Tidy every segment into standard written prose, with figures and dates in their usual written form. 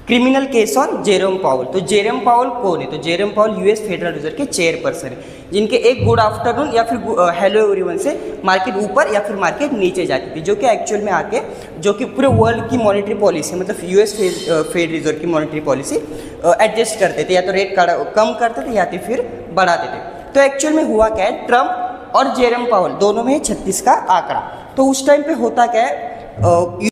Criminal case on Jerome पावल। तो Jerome पावल कौन है? तो जेरोम पावल यूएस फेडरल रिजर्व के चेयरपर्सन है, जिनके एक गुड आफ्टरनून या फिर हेलो एवरीवन से मार्केट ऊपर या फिर मार्केट नीचे जाती थी, जो कि एक्चुअल में आके जो कि पूरे वर्ल्ड की मॉनेटरी पॉलिसी मतलब यूएस फेड रिजर्व की मॉनेटरी पॉलिसी एडजस्ट करते थे, या तो रेट कम करते थे या तो फिर बढ़ाते थे। तो एक्चुअल में हुआ क्या है, ट्रम्प और जेरोम पावल दोनों में 36 का आंकड़ा। तो उस टाइम पे होता क्या है,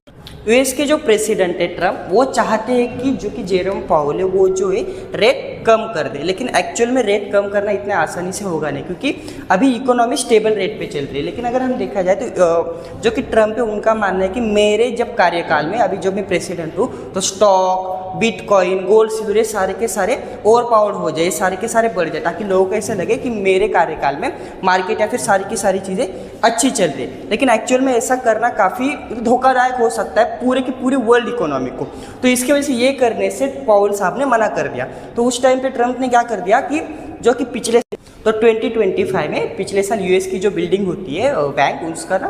यूएस के जो प्रेसिडेंट है ट्रम्प, वो चाहते हैं कि जो कि जेरोम पावल है वो जो है रेट कम कर दे, लेकिन एक्चुअल में रेट कम करना इतने आसानी से होगा नहीं, क्योंकि अभी इकोनॉमी स्टेबल रेट पे चल रही है। लेकिन अगर हम देखा जाए तो जो कि ट्रम्प है उनका मानना है कि मेरे जब कार्यकाल में, अभी जब मैं प्रेसिडेंट हूँ, तो स्टॉक, बिटकॉइन, गोल्ड, सिल्वर, ये सारे के सारे ओवर पावर्ड हो जाए, सारे के सारे बढ़ जाए, ताकि लोगों को ऐसा लगे कि मेरे कार्यकाल में मार्केट या फिर सारी की सारी चीज़ें अच्छी चल रही है। लेकिन एक्चुअल में ऐसा करना काफ़ी धोखादायक हो सकता है पूरे की पूरी वर्ल्ड इकोनॉमी को। तो इसकी वजह से ये करने से पावल साहब ने मना कर दिया। तो उस टाइम पे ट्रम्प ने क्या कर दिया कि जो कि पिछले 2025 में पिछले साल यूएस की जो बिल्डिंग होती है बैंक, उसका ना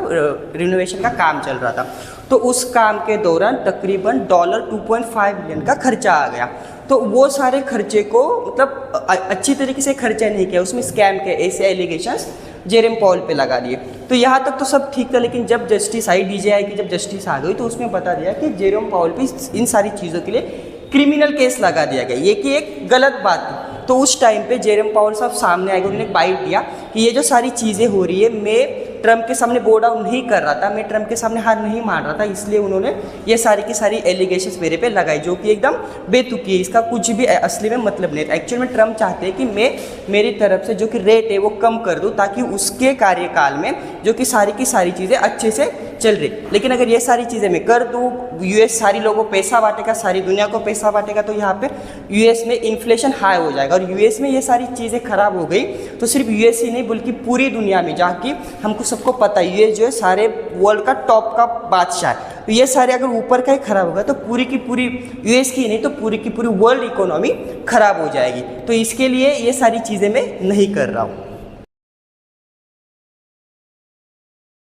रिनोवेशन का काम चल रहा था। तो उस काम के दौरान तकरीबन $2.5 बिलियन का खर्चा आ गया। तो वो सारे खर्चे को मतलब अच्छी तरीके से खर्चा नहीं किया, उसमें स्कैम के ऐसे एलिगेशंस जेरोम पावल पे लगा दिए। तो यहाँ तक तो सब ठीक था, लेकिन जब जस्टिस आई, DJI की जब जस्टिस आ गई, तो उसमें बता दिया कि जेरोम पावल पे इन सारी चीज़ों के लिए क्रिमिनल केस लगा दिया गया, ये कि एक गलत बात थी। तो उस टाइम पे जेरोम पावल साहब सामने आए, उन्होंने बाइट दिया कि ये जो सारी चीज़ें हो रही है, मैं ट्रम्प के सामने बो डाउन नहीं कर रहा था, मैं ट्रम्प के सामने हार नहीं मान रहा था, इसलिए उन्होंने ये सारी की सारी एलिगेशंस मेरे पे लगाई, जो कि एकदम बेतुकी है, इसका कुछ भी असली में मतलब नहीं था। एक्चुअल में ट्रम्प चाहते हैं कि मैं मेरी तरफ से जो कि रेट है वो कम कर दूं, ताकि उसके कार्यकाल में जो कि सारी की सारी चीज़ें अच्छे से चल रही। लेकिन अगर ये सारी चीज़ें मैं कर दूँ, यूएस सारी लोगों को पैसा बांटेगा, सारी दुनिया को पैसा बांटेगा, तो यहाँ पे यूएस में इन्फ्लेशन हाई हो जाएगा। और यूएस में ये सारी चीज़ें खराब हो गई तो सिर्फ यूएस ही नहीं बल्कि पूरी दुनिया में, जहाँ की हमको सबको पता है यूएस जो है सारे वर्ल्ड का टॉप का बादशाह है, तो ये सारे अगर ऊपर का ही खराब होगा तो पूरी की पूरी यूएस की नहीं तो पूरी की पूरी वर्ल्ड इकोनॉमी खराब हो जाएगी। तो इसके लिए ये सारी चीज़ें मैं नहीं कर रहा हूँ।